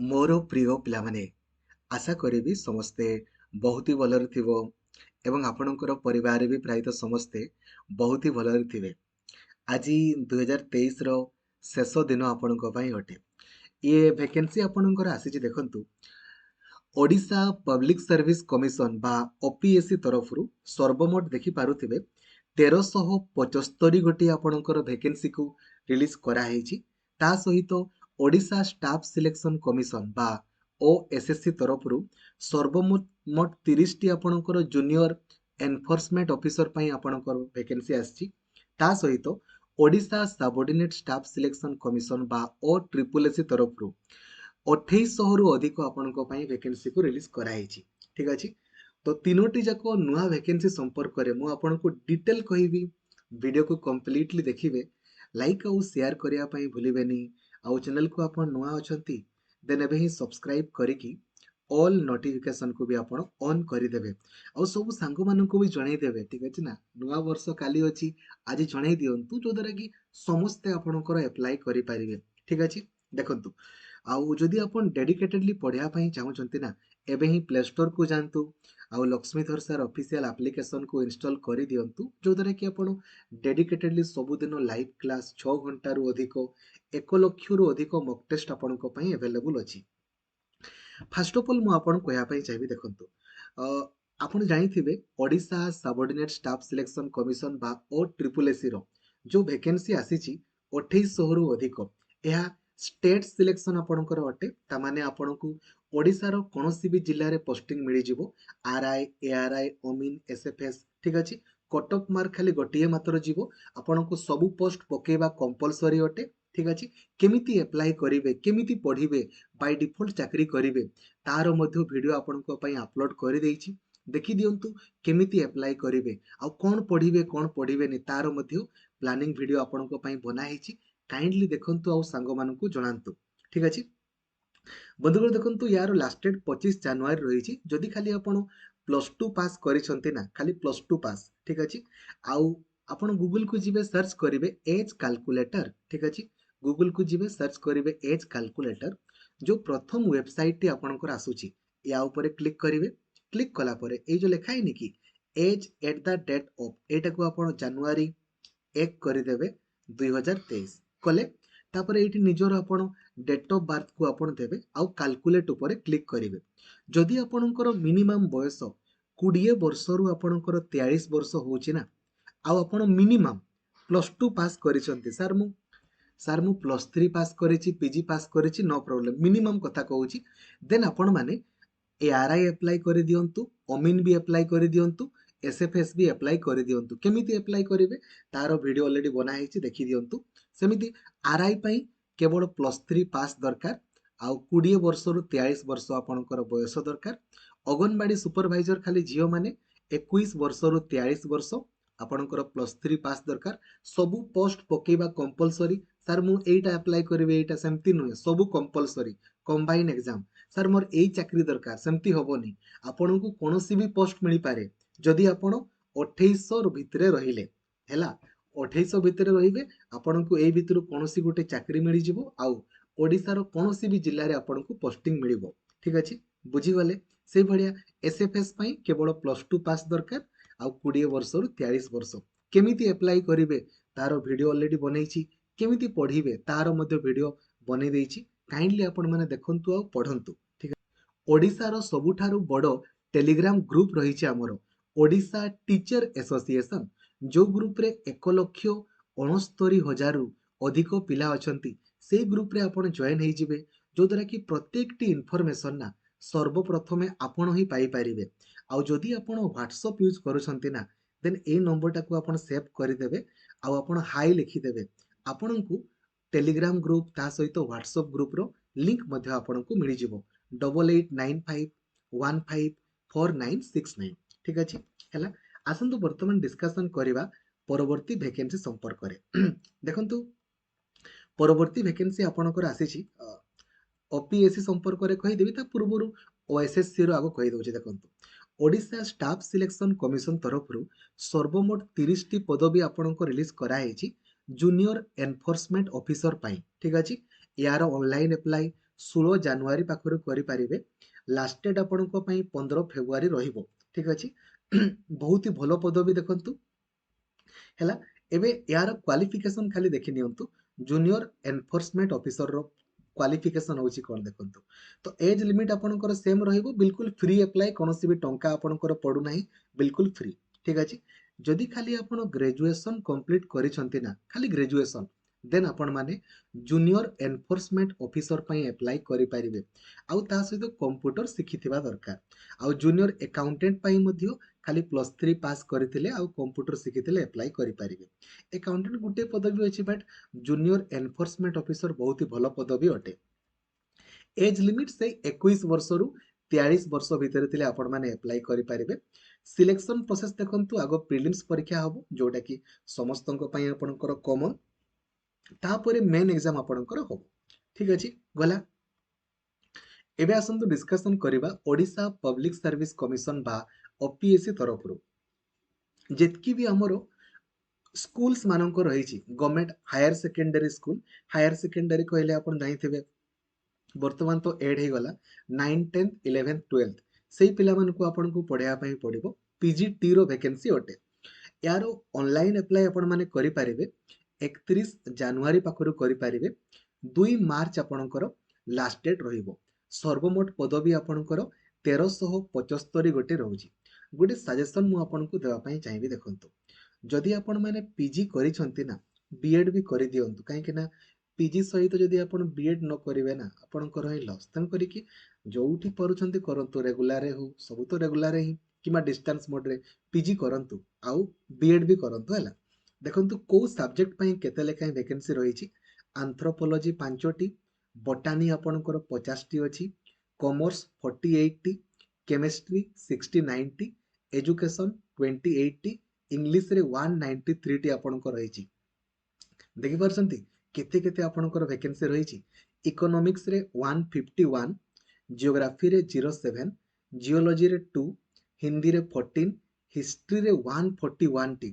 मोर प्रिय पिलामाने आशा करी समस्ते बहुत ही भलरे थिबो एवं आपणकर परिवार भी प्रायतः समस्ते बहुत ही भलरे थिबे। आज 2023 रो शेष दिन आपणक पई अटे। ये वैकेंसी आपणकर आसी देखंतु ओडिशा पब्लिक सर्विस कमिशन बा ओपीएससी तरफ सर्वमोट देखि पारुथिबे 1375 गोटी आपणकर वैकेंसी को रिलीज करा हेछि। ता सहित ओडिशा स्टाफ सिलेक्शन कमिशन बा ओएसएससी तरफ सर्वमोट 30 टी आपणकर जूनियर एनफोर्समेंट ऑफिसर पई आपणकर वैकेंसी आछि। ता सहित Odisha subordinate staff selection commission बा ओ ट्रिपल एससी तरफ 2800 रु अधिक आपणको ପାଇଁ वैकेंसी को रिलीज कराई। ठीक अछि। तो तीनोटी जाको नुआ वैकेंसी संपर्क रे मु आपनको डिटेल कहिबी। वीडियो को कंप्लीटली देखिबे, लाइक आउ शेयर करिया ପାଇଁ भूलिबेनी। आउ चैनल को आपण नुआ अछंती देन एबे ही सब्सक्राइब करिकी ऑल नोटिफिकेशन को भी आपण ऑन करि देबे। आउ सब सांग मानन को भी जणाई देबे। ठीक अछि ना। नुआ वर्ष काली अछि, आज जणाई दियंतु जो दरा कि समस्त आपणकर अप्लाई करि परिबे। ठीक अछि। देखंतु आउ जदि आपण डेडिकेटेडली पढ़िया ପାଇଁ चाहुचंती ना, एबे ही प्ले स्टोर को जानतु आउ लक्ष्मीधर सर ऑफिशियल एप्लीकेशन को इंस्टॉल करि दियंतु जो द्वारा कि आपण डेडिकेटेडली सबुदिन लाइव क्लास 6 घंटा रु अधिक 1 लक्ष रु अधिक मॉक टेस्ट आपणको ପାଇଁ अवेलेबल अछि। फर्स्ट ऑफ ऑल मु आपण कहया ପାଇଁ चाहिबी देखंतु आपण जानिथिबे Odisha subordinate staff selection commission बा ओ ट्रिपल एससी रो जो वैकेंसी आसीची 2800 रु अधिक एहा स्टेट सिलेक्शन आपणकर अटे। ता माने आपणकु ओडिशा रो कोनोसी भी जिल्ला रे पोस्टिंग मिली जिवो। आरआई एआरआई ओमिन एसएफएस। ठीक अछि। कटअफ मार्क खाली गोटिए मात्र जीवो। आपणकु सबु पोस्ट पकेबा कंपलसरी अटे। ठीक अछि। केमिति अप्लाई करिवे, केमिति पढिबे, बाय डिफॉल्ट चाकरी करिवे तारो मध्ये वीडियो आपणको पई अपलोड करि देइछि। देखि दियंतु केमिति अप्लाई करिवे आ कोन पढिबेनी तारो मध्ये प्लानिंग वीडियो आपणको पई बना हेछि। काइंडली देखंतु आउ सांग मानकु जणांतु। ठीक अछि। बंधुगण देखंतु यार लास्ट डेट 25 जनवरी रहिछि। जदि खाली आपण +2 पास करिसंती ना, खाली +2 पास। ठीक अछि। आउ आपण गूगल को जिवे सर्च करिवे एज कैलकुलेटर। ठीक अछि। गूगल को जिवे सर्च करिवे एज कैलकुलेटर। जो प्रथम वेबसाइट टी आपणकर आसुची या ऊपर क्लिक करिवे। क्लिक कला परे ए जो लिखा है कि as at the date of एटा को आपण जनवरी 1 କରିଦେବେ 2023 कले। तापर एठी निजर आपण डेट ऑफ बर्थ को आपण देबे आउ कैलकुलेट ऊपर क्लिक करिवे। जदि आपणकर मिनिमम बयस 20 वर्ष रु आपणकर 43 वर्ष होची ना, आउ आपण मिनिमम +2 पास करिसंती सर मु +3 पास करिछि, पीजी पास करिछि, नो प्रॉब्लम, मिनिमम कथा कहूची। देन आपण माने एआरआई अप्लाई करि दियंतु, ओमिन भी अप्लाई करि दियंतु, एसएफएस भी अप्लाई करि दियंतु। केमिति अप्लाई करिवे तारो वीडियो ऑलरेडी बना हेछि, देखि दियंतु। सेमिति आरआई पई केवल +3 पास दरकार आउ 20 वर्ष रु 43 वर्ष आपणकर बयस दरकार। अंगनवाड़ी सुपरवाइजर खाली झियो माने 21 वर्ष रु 43 वर्ष आपणकर +3 पास दरकार। सबु पोस्ट पकेबा कंपलसरी। सर मु एटा अप्लाई करिवे, एटा सेमति नुहे, सबु कंपलसरी कंबाइन एग्जाम। सर मोर एई चाकरी दरकार, सेमति होबोनी। आपणकु कोनोसी भी पोस्ट मिली पारे जदि आपण 2800 भितरे रहिले हैला। 2800 भितरे रहिबे आपणकु एई भितरु कोनोसी गोटे चाकरी मिली जिवो आउ ओडिसा रो कोनोसी भी जिल्ला रे आपणकु पोस्टिंग मिलिबो। ठीक अछि। बुझी गले। सेई भलिया एसएफएस पई केवल +2 पास दरकार आउ 20 वर्ष रु 43 वर्ष। केमिति अप्लाई करिवे तारो वीडियो ऑलरेडी बनेइछि। केमिति पढिबे तारो मध्ये वीडियो बनै देइछि। काइंडली आपण माने देखंतु आउ पढंतु। ठीक है। ओडिसा रो सबुठारु बडो टेलीग्राम ग्रुप रहिछि हमरो ओडिशा टीचर एसोसिएशन। जो ग्रुप रे 1,69,000 रु अधिक पिला अछंती। सेई ग्रुप रे आपण जॉइन हेइ जिवे जो द्वारा कि प्रत्येक टी इन्फॉर्मेशन ना सर्वप्रथमे आपण ही पाई परिबे। आउ जदि आपण व्हाट्सएप यूज करूछंती ना, देन ए नंबर टाको आपण सेव करि देबे आउ आपण हाई लिखि देबे। आपणकु टेलीग्राम ग्रुप ता सहित व्हाट्सएप ग्रुप रो लिंक मध्ये आपणकु मिलि जिवो 8895154969। ठीक अछि। हैला। आसंतु वर्तमान डिस्कशन करिवा परवर्ती वैकेंसी संपर्क रे। देखंतु परवर्ती वैकेंसी आपणकर आसीछि ओपीएससी संपर्क रे कहि देबी। ता पूर्वरु ओएसएससी रो आगो कहि दउछि। देखंतु ओडिशा स्टाफ सिलेक्शन कमिशन तरफरु सर्वमोट 30 टी पदवी आपणको रिलीज करा हेछि जूनियर एनफोर्समेंट ऑफिसर पाई। ठीक अछि। यार ऑनलाइन अप्लाई 16 ଜାନୁଆରୀ ପାଖରୁ କରିପାରିବେ। ଲାଷ୍ଟ ଡେଟ୍ ଆପଣଙ୍କ ପାଇଁ 15 ଫେବୃଆରୀ ରହିବ। ଠିକ୍ ଅଛି। ବହୁତ ହି ଭଲ ପଦବୀ ଦେଖନ୍ତୁ ହେଲା। ଏବେ ଏହାର କ୍ୱାଲିଫିକେସନ ଖାଲି ଦେଖି ନିଅନ୍ତୁ। ଜୁନିୟର ଏନଫୋର୍ସମେଣ୍ଟ ଅଫିସରର କ୍ୱାଲିଫିକେସନ ହେଉଛି କ'ଣ ଦେଖନ୍ତୁ। ତ ଏଜ୍ ଲିମିଟ୍ ଆପଣଙ୍କର ସେମ୍ ରହିବ, ବିଲକୁଲ ଫ୍ରି ଆପ୍ଲାଏ, କୌଣସି ବି ଟଙ୍କା ଆପଣଙ୍କର ପଡ଼ୁନାହିଁ, ବିଲକୁଲ ଫ୍ରି। ଠିକ୍ ଅଛି। ଯଦି ଖାଲି ଆପଣ ଗ୍ରାଜୁଏସନ କମ୍ପ୍ଲିଟ୍ କରିଛନ୍ତି ନା, ଖାଲି ଗ୍ରାଜୁଏସନ, ଦେନ୍ ଆପଣମାନେ ଜୁନିୟର ଏନଫୋର୍ସମେଣ୍ଟ ଅଫିସର ପାଇଁ ଆପ୍ଲାଏ କରିପାରିବେ। ଆଉ ତା ସହିତ କମ୍ପ୍ୟୁଟର ଶିଖିଥିବା ଦରକାର। ଆଉ ଜୁନିୟର ଏକାଉଣ୍ଟାଣ୍ଟ ପାଇଁ ମଧ୍ୟ ଖାଲି +3 ପାସ୍ କରିଥିଲେ ଆଉ କମ୍ପ୍ୟୁଟର ଶିଖିଥିଲେ ଆପ୍ଲାଏ କରିପାରିବେ। ଏକାଉଣ୍ଟାଣ୍ଟ ଗୋଟେ ପଦବୀ ଅଛି, ବଟ୍ ଜୁନିୟର ଏନଫୋର୍ସମେଣ୍ଟ ଅଫିସର ବହୁତ ହି ଭଲ ପଦବୀ ଅଟେ। ଏଜ୍ ଲିମିଟ୍ ସେଇ 21 ବର୍ଷରୁ 43 ବର୍ଷ ଭିତରେ ଥିଲେ ଆପଣମାନେ ଆପ୍ଲାଏ କରିପାରିବେ। ସିଲେକ୍ସନ ପ୍ରୋସେସ ଦେଖନ୍ତୁ, ଆଗ ପ୍ରିଲିମ୍ସ ପରୀକ୍ଷା ହବ, ଯୋଉଟା କି ସମସ୍ତଙ୍କ ପାଇଁ ଆପଣଙ୍କର କମନ। ତାପରେ ମେନ୍ ଏକ୍ଜାମ ଆପଣଙ୍କର ହବ। ଠିକ୍ ଅଛି, ଗଲା। ଏବେ ଆସନ୍ତୁ ଡିସ୍କସନ କରିବା ଓଡ଼ିଶା ପବ୍ଲିକ ସର୍ଭିସ କମିଶନ ବା OPSC ତରଫରୁ ଯେତିକି ବି ଆମର ସ୍କୁଲ୍ସ ମାନଙ୍କ ରହିଛି, government higher secondary school. Higher secondary କହିଲେ ଆପଣ ଜାଣିଥିବେ ବର୍ତ୍ତମାନ ତ ଏଡ୍ ହେଇଗଲା 9, 10, 11, 12, ସେଇ ପିଲାମାନଙ୍କୁ ଆପଣଙ୍କୁ ପଢ଼ାଇବା ପାଇଁ ପଡ଼ିବ। PGT ର ଭ୍ୟାକେନ୍ସି ଅଟେ। यार ऑनलाइन अप्लाई आपण माने करि पारिबे 31 जनवरी पाखरु करि पारिबे। 2 मार्च आपणकर लास्ट डेट रहिबो। सर्वमोट पदवी आपणकर 1375 गोटे रहउची। गोटे सजेशन मु आपनको देवा पई चाहिबी देखंतु। जदि आपण माने पीजी करिसंती ना, बीएड भी करि दियंतु, काहे कि ना पीजी सहित जदि आपण बीएड न करिवे ना, आपणकर ही लॉस। तन करी कि जोउठी परुछंती करंतु, रेगुलर रे हो, सब तो रेगुलर रे ही किमा डिस्टेंस मोड रे पीजी करंतु आउ बीएड भी करंतु हैला। देखंतु को सब्जेक्ट पई केते लेखाय वैकेंसी रहिछि। एंथ्रोपोलॉजी 5टी, बोटानी आपणकर 50 टी अछि, commerce 48 T, chemistry 69 T, education 28 T, English रे 193 टी आपणकर रहिछि। देखि परसंती केते केते आपणकर वैकेंसी रहिछि। इकोनॉमिक्स रे 151, जियोग्राफी रे 07, जियोलॉजी रे 2, हिंदी रे 14, हिस्ट्री रे 141 टी,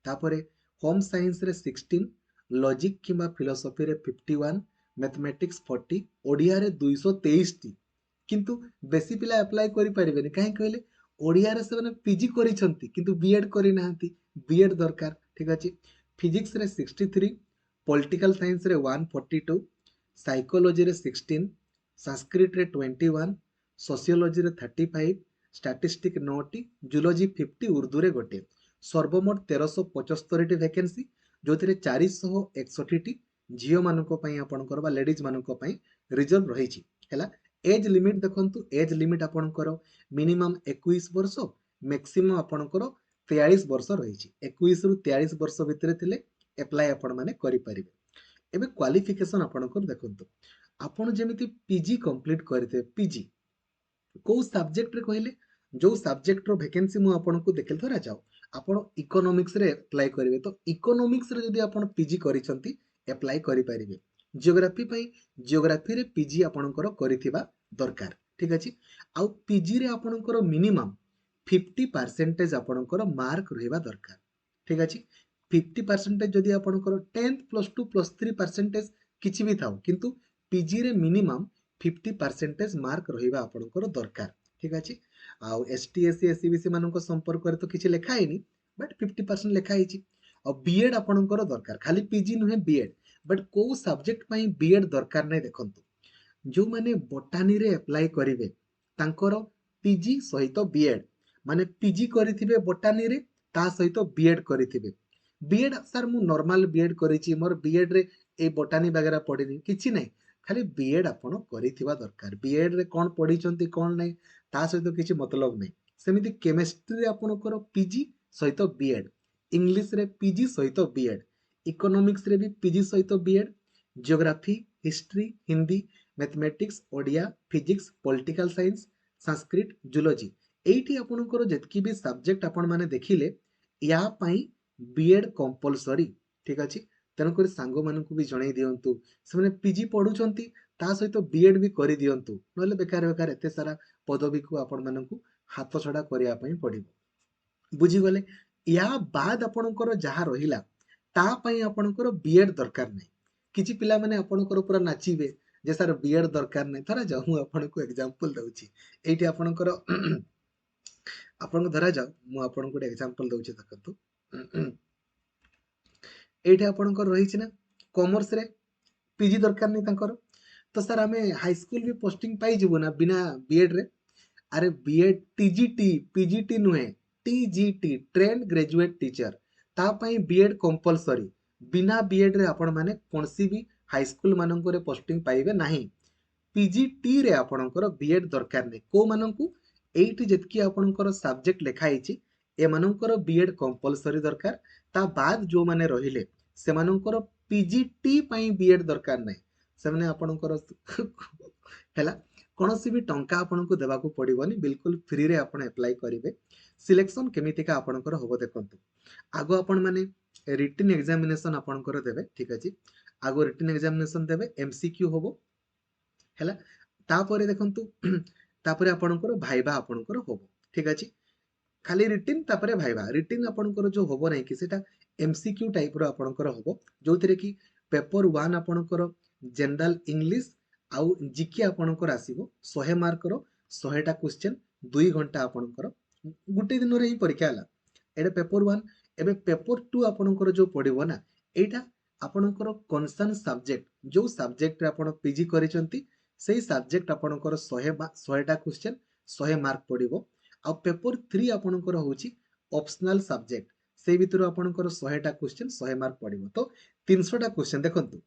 तापरे होम साइंस रे 16, लॉजिक किंबा फिलोसफी रे 51, मैथमेटिक्स 40, ओडिया रे 223 टी। किंतु बेसी पिला अप्लाई करि परिबेनी, काहे कहले ओडिया रे से पीजी करिसंती किंतु बीएड करि नाहंती, बीएड दरकार। ठीक अछि। फिजिक्स रे 63, पॉलिटिकल साइंस रे 142, साइकोलॉजी रे 16, संस्कृत रे 21, सोशियोलॉजी रे 35, स्टैटिस्टिक 9 टी, जूलॉजी 50, उर्दू रे गोटे। सर्वमोट 1375 टी वैकेंसी, जोथिरे 461 टी झियो मानको पई आपणकर बा लेडीज मानको पई रिजर्व रहिछि हैला। एज लिमिट देखंतु, एज लिमिट आपणकर मिनिमम 21 वर्ष, मैक्सिमम आपणकर 43 वर्ष रहिछि। 21 रु 43 वर्ष भितरे थिले अप्लाई आपण माने करि परिबे। एबे क्वालिफिकेशन आपणकर देखंतु, आपण जेमिति पीजी कंप्लीट करथे, पीजी को सब्जेक्ट रे कहले, जो सब्जेक्ट रो वैकेंसी मु आपनको देखल थरा जाओ, आपण इकोनॉमिक्स रे अप्लाई करिवे, तो इकोनॉमिक्स रे जदि आपण पीजी करिसंती अप्लाई करि परिबे। जियोग्राफी पई जियोग्राफी रे पीजी आपणकर करिथिबा दरकार। ठीक अछि। आ पीजी रे आपणकर मिनिमम 50% आपणकर मार्क रहिबा दरकार। ठीक अछि। 50% जदि आपणकर 10th +2 +3% किछि भी थाउ, किंतु पीजी रे मिनिमम 50% मार्क रहिबा आपणकर दरकार। ठीक अछि। आ एसटी एससी एससीबीसी मानक संपर्क रे तो किछि लेखा हैनी, बट 50% लेखा हैछि। आ बीएड आपणकर दरकार, खाली पीजी नुहे बीएड, बट को सब्जेक्ट पई बीएड दरकार नै देखंतु। जो माने बोटानी रे अप्लाई करिवे, तांकर पीजी सहित बीएड, माने पीजी करिथिबे बोटानी रे, ता सहित बीएड करिथिबे। बीएड सर मु नॉर्मल बीएड करिछि, मोर बीएड रे ए बोटानी वगैरह पढ़िनी, किछि नै, खाली बीएड आपण करिथिबा दरकार। बीएड रे कोन पढ़िचंती कोन नै ता सहित किछि मतलब नै। सेमिति केमिस्ट्री रे आपणकर पीजी सहित बीएड, इंग्लिश रे पीजी सहित बीएड, इकोनॉमिक्स रे भी पीजी सहित BEd, geography, history, Hindi, mathematics, Odia, physics, political science, Sanskrit, zoology, एइठी आपणकर जेतकी भी सब्जेक्ट आपण माने देखिले, या पई बीएड कंपलसरी। ठीक अछि। तेणु कर सांग मानकु भी जणाई दियंतु, से पीजी पढ़ुचंती ता सहित बीएड भी करि दियंतु, नले बेकार बेकार एते सारा पदवी को आपण मानकु हाथ छडा करिया पई पड़िबो। बुझी गले। या बाद आपणकर जहा रहिला, ता पई आपणकर बीएड दरकार नै। किछि पिला माने आपणकर पूरा नाचिबे, जे सर बीएड दरकार नहीं धरा जाऊ मु आपनको एग्जांपल दउची एठी आपनकर आपनको धरा जाऊ मु आपनको गोटे एग्जांपल दउची देखंतु एठी आपनकर रहिछि ना कॉमर्स रे पीजी दरकार नहीं तांकर तो सर आमे हाई स्कूल भी पोस्टिंग पाई जिवो ना बिना बीएड रे अरे बीएड टीजीटी पीजीटी नुहे टीजीटी ट्रेंड ग्रेजुएट टीचर ता पई बीएड कंपलसरी बिना बीएड रे आपण माने कोनसी भी हाई स्कूल मानंको रे पोस्टिंग पाइबे नाही पीजीटी रे आपणकर बीएड दरकार नहीं को मानंकु एठी जेतकी आपणकर सब्जेक्ट लेखा आइछि ए मानंकर बीएड कंपलसरी दरकार ता बाद जो माने रहिले से मानंकर पीजीटी पई बीएड दरकार नहीं से माने आपणकर हैला कोनोसी भी टंका आपनको देबाकू पड़िबोनी बिल्कुल फ्री रे आपण अप्लाई करिवे सिलेक्शन केमितिका आपणकर होबो देखंतु आगो आपण माने रिटन एग्जामिनेशन आपणकर देबे ठीक अछि आगो रिटन एग्जामिनेशन देबे एमसीक्यू होबो हैला तापरे देखंतु तापरे आपणकर भाइबा आपणकर होबो ठीक अछि खाली रिटन तापरे भाइबा रिटन आपणकर जो होबो नै कि सेटा एमसीक्यू टाइप रो आपणकर होबो जोथिरे कि पेपर 1 आपणकर जनरल इंग्लिश आउ जीके आपणकर आसीबो 100 मार्क रो 100 टा क्वेश्चन 2 घंटा आपणकर गुटे दिन रे ही परीक्षा हला एडे पेपर 1 एबे पेपर 2 आपणकर जो पडिबो ना एटा आपणकर कंसर्न सब्जेक्ट जो सब्जेक्ट रे आपण पीजी करिसंती सेही सब्जेक्ट आपणकर 100 टा क्वेश्चन 100 मार्क पडिबो आ पेपर 3 आपणकर होची ऑप्शनल सब्जेक्ट से भितर आपणकर 100 टा क्वेश्चन 100 मार्क पडिबो तो 300 टा क्वेश्चन देखंतु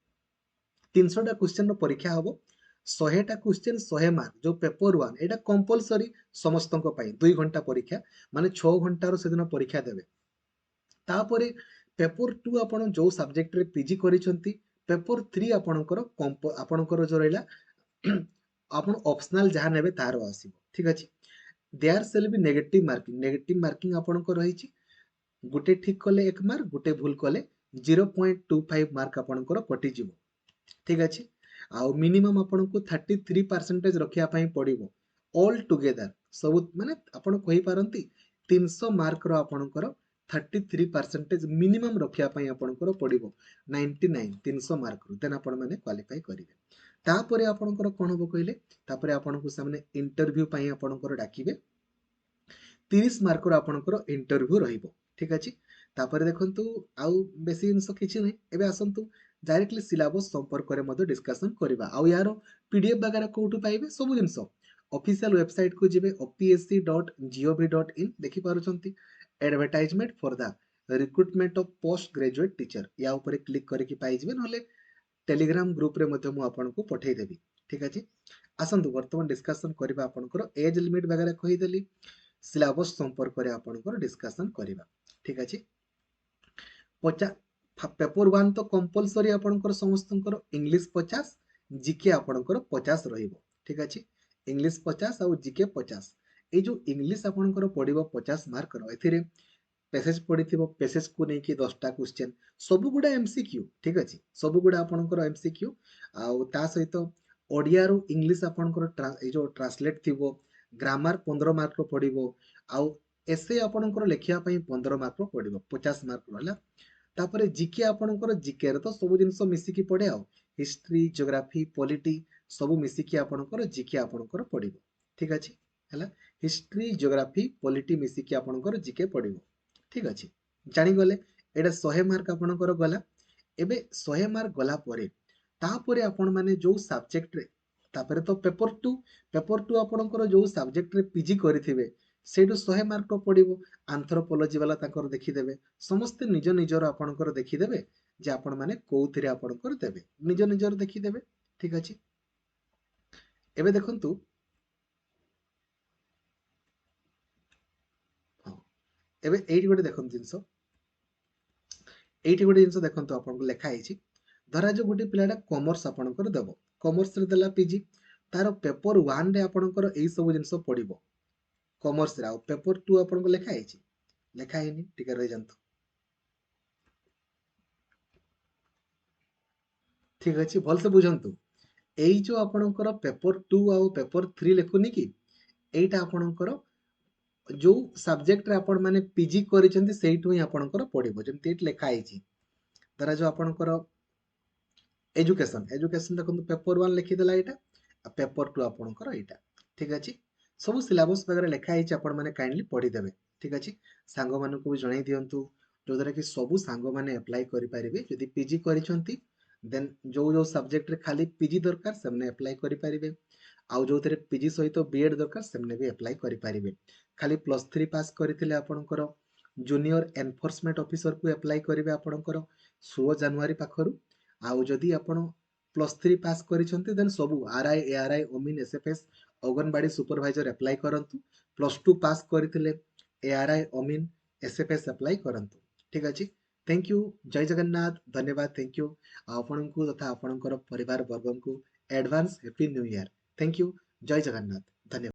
300 टा क्वेश्चन रो परीक्षा हबो 100 टा क्वेश्चन 100 मार्क जो पेपर 1 एटा कंपलसरी समस्तक पई 2 घंटा परीक्षा माने 6 घंटा रो सेदिन परीक्षा देबे तापरे पेपर 2 आपण जो सब्जेक्ट रे पीजी करिसंती पेपर 3 आपणकर जो रहला आपण ऑप्शनल जहा नेबे तार आसीबो ठीक अछि there shall be negative marking आपणकर रहिछि गुटे ठीक कले 1 मार्क गुटे भूल कले 0.25 मार्क आपणकर कटि जिवो ठीक अछि आ मिनिमम आपनको 33% रखिया पई पड़िबो ऑल टुगेदर सब माने आपण कहि पारंती 300 मार्क रो आपणकर 33% मिनिमम रखिया पई आपणकर पड़िबो 99 300 मार्क रो देन आपण माने क्वालिफाई करिवे तापरे आपणकर कोन हो कहिले तापरे आपनको सामने इंटरव्यू पई आपणकर डाकिबे 30 मार्क रो आपणकर इंटरव्यू रहिबो ठीक अछि तापरे देखंतु आउ बेसी इनसो किछि नै एबे आसंतु डायरेक्टली सिलेबस संपर्क रे मधे डिस्कशन करबा आउ यारो पीडीएफ वगैरह कोठु पाइबे सब जिंसो ऑफिशियल वेबसाइट को जिबे opsc.gov.in देखि पारुचंती advertisement for the recruitment of post graduate teacher या ऊपर क्लिक करके पाइ जिबे नले टेलीग्राम ग्रुप रे मधे मु आपनको पठै देबी ठीक अछि आसंतु वर्तमान डिस्कशन करबा आपनकर एज लिमिट वगैरह कहि देली सिलेबस संपर्क रे आपनकर डिस्कशन करबा ठीक अछि पेपर 1 तो कंपलसरी आपनकर समस्तनकर इंग्लिश 50 जीके आपनकर 50 रहिबो ठीक अछि इंग्लिश 50 और जीके 50 ए जो इंग्लिश आपनकर पडिबो 50 मार्क रो एथिरे पैसेज पडिथिबो पैसेज को नै कि 10 टा क्वेश्चन सब गुडा एमसीक्यू ठीक अछि सब गुडा आपनकर एमसीक्यू आ ता सहित ओडिया रो इंग्लिश आपनकर ए जो ट्रांसलेट थिबो ग्रामर 15 मार्क रो पडिबो आ एसे आपनकर लेखिया पई 15 मार्क रो पडिबो 50 मार्क रो हला तापरे जीके आपनकर जीके रे तो सब जिंस मिसी की पडे आ हिस्ट्री ज्योग्राफी पॉलिटी सब मिसी की आपनकर जीके आपनकर पडिबो ठीक अछि हला हिस्ट्री ज्योग्राफी पॉलिटी मिसी की आपनकर जीके पडिबो ठीक अछि जानि गले एडा 100 मार्क आपनकर गला एबे 100 मार्क गला परे तापरे आपण माने जो सब्जेक्ट रे तापरे तो पेपर 2 आपनकर जो सब्जेक्ट रे पीजी करिथिबे सेडो 100 मार्क तो पडिबो एंथ्रोपोलॉजी वाला ताकर देखि देबे समस्त निज निजर आपनकर देखि देबे जे आपण माने कोउथिरे आपनकर देबे निज निजर देखि देबे ठीक अछि एबे देखंतु हां एबे एठी गोटे देखंतु जिंसो एठी गोटे जिंसो देखंतु आपनको लेखा आइछि धरा जो गोटे पिलाटा कॉमर्स आपनकर देबो कॉमर्स रे देला पीजी तार पेपर 1 रे आपनकर एई सब जिंसो पडिबो कॉमर्स रे आ पेपर 2 आपनको लेखा आइछि लेखा हैनी टिके रहि जानतो ठीक अछि भल से बुझंतु एई जो आपनकर पेपर 2 आ पेपर 3 लेखुनी कि एईटा आपनकर जो सब्जेक्ट रे आपण माने पीजी करिसेंती सेइटु ही आपनकर पडिबो जेमति एट लेखा आइछि धरा जो आपनकर एजुकेशन एजुकेशन देखो पेपर 1 लिखिदेला यहाँ पेपर 2 आपणकर यहाँ ठीक अच्छे सब सिलेबस वगैरह लिखाई आपण मैंने काइंडली पढ़ीदेवे ठीक अच्छे सांग मानक भी जन दिंतु जो द्वारा कि सबू सांग मैंने अप्लाई करेंगे जदि पीजी करिसेंती देन जो जो सब्जेक्ट रे खाली पीजी दरकार से अप्लाई करेंगे आउ जो पीजी सहित बीएड दरकार से भी अप्लाई करेंगे खाली +3 पास करते आपणकर जूनियर एनफोर्समेंट ऑफिसर को अप्लाई करेंगे आपणकर 16 जनवरी पाखर आउ जदि आपण +3 पास करिसेंती देन सबू आरआई एआरआई ओमिन एसएफएस अंगनवाड़ी सुपरवाइजर अप्लाई करंतु +2 पास करथिले एआरआई ओमिन एसएफएस अप्लाई करंतु ठीक अछि थैंक यू जय जगन्नाथ धन्यवाद थैंक यू आपनकु तथा आपनकर परिवार वर्ग को advance happy new year thank you जय जगन्नाथ धन्यवाद।